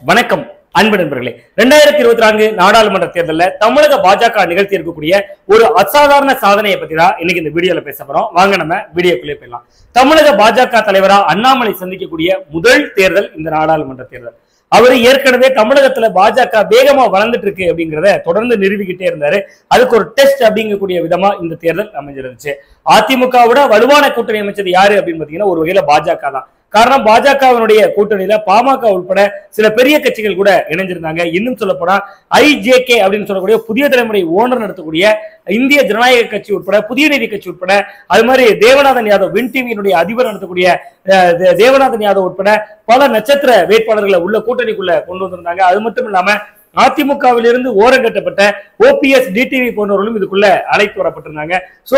வணக்கம் அன்பு நண்பர்களே. 2024 நாடாளுமன்ற தேர்தலில் தமிழக பாஜக நிகழ்த்தி இருக்கக்கூடிய ஒரு அசாதாரண சாதனையை பத்தி தான் இன்னைக்கு இந்த வீடியோல பேச போறோம். வாங்க நம்ம வீடியோக்குள்ளே போயிடலாம். தமிழக பாஜக தலைவரா அண்ணாமலை சந்திக்கக்கூடிய முதல் தேர்தல் இந்த நாடாளுமன்ற தேர்தல். அவரு ஏற்கனவே தமிழகத்துல பாஜக வேகமா வளர்ந்துட்டு இருக்கு அப்படிங்கிறத தொடர்ந்து நிரூபிக்கிட்டே இருந்தாரு. அதுக்கு ஒரு டெஸ்ட் அப்படிங்கக்கூடிய விதமா இந்த தேர்தல் அமைஞ்சிருந்துச்சு. அதிமுகவோட வலுவான கூட்டணி அமைச்சது யாரு அப்படின்னு பாத்தீங்கன்னா ஒரு வகையில பாஜக தான். காரணம் பாஜகவினுடைய கூட்டணியில பாமக உட்பட சில பெரிய கட்சிகள் கூட இணைஞ்சிருந்தாங்க. இன்னும் சொல்ல போனா ஐஜேகே அப்படின்னு சொல்லக்கூடிய புதிய தலைமுறை ஓனர் நடத்தக்கூடிய இந்திய ஜனநாயக கட்சி உட்பட புதிய நீதி கட்சி உட்பட அது மாதிரி தேவநாதன் யாதவ் வின் டிவியினுடைய அதிபர் நடத்தக்கூடிய தேவநாதன் யாதவ் உட்பட பல நட்சத்திர வேட்பாளர்களை உள்ள கூட்டணிக்குள்ள கொண்டு வந்திருந்தாங்க. அது மட்டும் இல்லாம அதிமுகவிலிருந்து ஓரங்கட்டப்பட்ட ஓபிஎஸ் டிடிவி போன்றவர்களும் இதுக்குள்ள அழைத்து வரப்பட்டிருந்தாங்க. சோ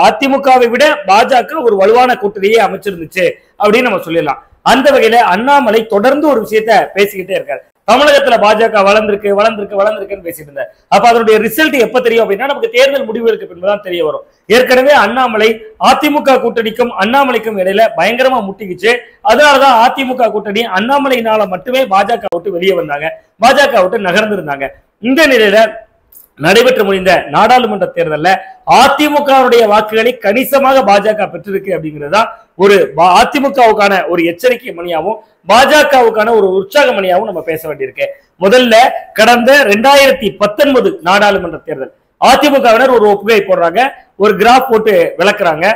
அதிமுகவை விட பாஜக ஒரு வலுவான கூட்டணியை அமைச்சிருந்துச்சு அப்படின்னு நம்ம சொல்லிடலாம். அந்த வகையில அண்ணாமலை தொடர்ந்து ஒரு விஷயத்த பேசிக்கிட்டே இருக்காரு. தமிழகத்துல பாஜக வளர்ந்துருக்குன்னு பேசிட்டு இருந்தார். அப்ப அதனுடைய ரிசல்ட் எப்ப தெரியும் அப்படின்னா நமக்கு தேர்தல் முடிவுகளுக்கு பின்புதான் தெரிய வரும். ஏற்கனவே அண்ணாமலை அதிமுக கூட்டணிக்கும் அண்ணாமலைக்கும் இடையில பயங்கரமா முட்டிக்கிச்சு. அதனாலதான் அதிமுக கூட்டணி அண்ணாமலையினால மட்டுமே பாஜக விட்டு வெளியே வந்தாங்க, பாஜக விட்டு நகர்ந்திருந்தாங்க. இந்த நிலையில நடைபெற்று முடிந்த நாடாளுமன்ற தேர்தலில் அதிமுகவுடைய வாக்குகளை கணிசமாக பாஜக பெற்றிருக்கு அப்படிங்கிறதா ஒரு அதிமுகவுக்கான ஒரு எச்சரிக்கை மணியாவும் பாஜகவுக்கான ஒரு உற்சாக மணியாவும் நம்ம பேச வேண்டியிருக்கு. முதல்ல கடந்த 2019 நாடாளுமன்ற தேர்தல் அதிமுகவினர் ஒரு ஒப்புகை போடுறாங்க, ஒரு கிராஃப் போட்டு விளக்குறாங்க.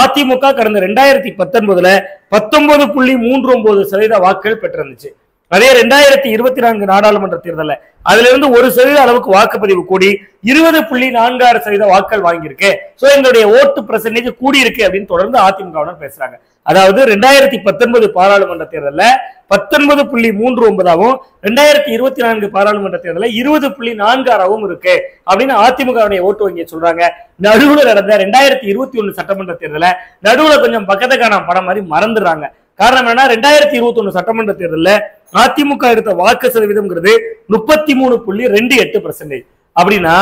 அதிமுக கடந்த 2019 19.39% வாக்குகள் பெற்றிருந்துச்சு. அதே 2024 நாடாளுமன்ற தேர்தலில் அதுல இருந்து 1% அளவுக்கு வாக்குப்பதிவு கூடி 20.46% வாக்குகள் வாங்கியிருக்கு. சோ எங்களுடைய ஓட்டு பெர்சன்டேஜ் கூடி இருக்கு அப்படின்னு தொடர்ந்து அதிமுகவினர் பேசுறாங்க. அதாவது 2019 பாராளுமன்ற தேர்தலில் 19.39ஆகவும் 2024 பாராளுமன்ற தேர்தலில் 20.46ஆகவும் இருக்கு அப்படின்னு அதிமுகவுடைய ஓட்டு வங்கியை சொல்றாங்க. நடுவுல நடந்த 2021 சட்டமன்ற தேர்தலில் நடுவுல கொஞ்சம் பக்கத்தை காணாம படம் மாதிரி மறந்துடுறாங்க. காரணம் என்னன்னா 2021 சட்டமன்ற தேர்தலில் அதிமுக எடுத்த வாக்கு சதவீதம்ங்கிறது 33.28%. அப்படின்னா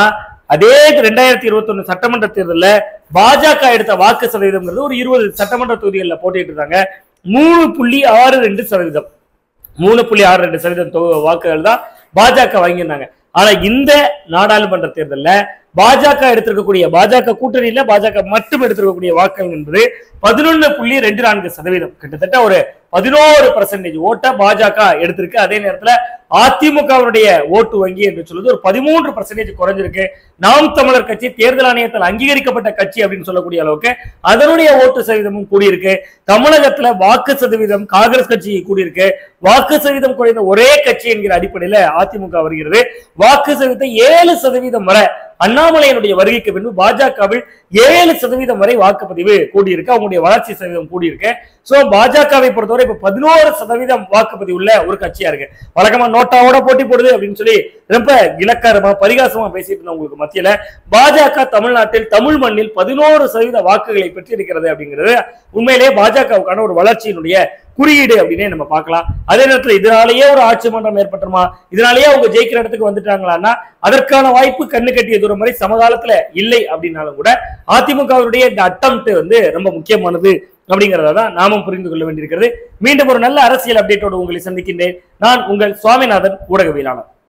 அதே 2021 சட்டமன்ற தேர்தலில் பாஜக எடுத்த வாக்கு சதவீதம்ங்கிறது ஒரு 20 சட்டமன்ற தொகுதிகளில் போட்டிட்டு இருக்காங்க. 3.62%, 3.62% வாக்குகள் தான் பாஜக வாங்கியிருந்தாங்க. ஆனா இந்த நாடாளுமன்ற தேர்தலில் பாஜக எடுத்திருக்கக்கூடிய பாஜக கூட்டணியில பாஜக மட்டும் எடுத்திருக்கக்கூடிய வாக்குகள் என்பது 11.24%, கிட்டத்தட்ட ஒரு 11% ஓட்ட பாஜக எடுத்திருக்கு. அதே நேரத்துல அதிமுகவுடைய ஓட்டு வங்கி என்று சொல்வது ஒரு 13% குறைஞ்சிருக்கு. நாம் தமிழர் கட்சி தேர்தல் ஆணையத்தால் அங்கீகரிக்கப்பட்ட கட்சி அப்படின்னு சொல்லக்கூடிய அளவுக்கு அதனுடைய ஓட்டு சதவீதமும் கூடியிருக்கு. தமிழகத்துல வாக்கு சதவீதம் காங்கிரஸ் கட்சி கூடியிருக்கு. வாக்கு சதவீதம் குறைந்த ஒரே கட்சி என்கிற அடிப்படையில அதிமுக வருகிறது. வாக்கு சதவீதத்தை 7% வரை அண்ணாமலையினுடைய வருகைக்கு பின்பு பாஜகவில் 7% வரை வாக்குப்பதிவு கூடியிருக்கு. அவங்களுடைய வளர்ச்சி சதவீதம் கூடியிருக்கு. சோ பாஜகவை பொறுத்தவரை இப்ப 11% வாக்குப்பதிவு உள்ள ஒரு கட்சியா இருக்கு. வழக்கமா நோட்டாவோட போட்டி போடுது அப்படின்னு சொல்லி ரொம்ப இலக்காரமா பரிகாசமா பேசிட்டு இருந்தவங்களுக்கு மத்தியில பாஜக தமிழ்நாட்டில் தமிழ் மண்ணில் 11% வாக்குகளை பெற்றிருக்கிறது அப்படிங்கிறது உண்மையிலேயே பாஜகவுக்கான ஒரு வளர்ச்சியினுடைய குறியீடு அப்படின்னே நம்ம பார்க்கலாம். அதே நேரத்தில் இதனாலேயே ஒரு ஆட்சி மன்றம் ஏற்பட்டுருமா, இதனாலேயே அவங்க ஜெயிக்கிற இடத்துக்கு வந்துட்டாங்களான்னா அதற்கான வாய்ப்பு கண்ணு கட்டிய தூரம் வரை சமகாலத்துல இல்லை. அப்படின்னாலும் கூட அதிமுகவுடைய இந்த அட்டம்ப்ட் ரொம்ப முக்கியமானது அப்படிங்கிறத நாமும் புரிந்து கொள்ள வேண்டியிருக்கிறது. மீண்டும் ஒரு நல்ல அரசியல் அப்டேட்டோடு உங்களை சந்திக்கின்றேன். நான் உங்கள் சுவாமிநாதன், ஊடகவியலாளர்.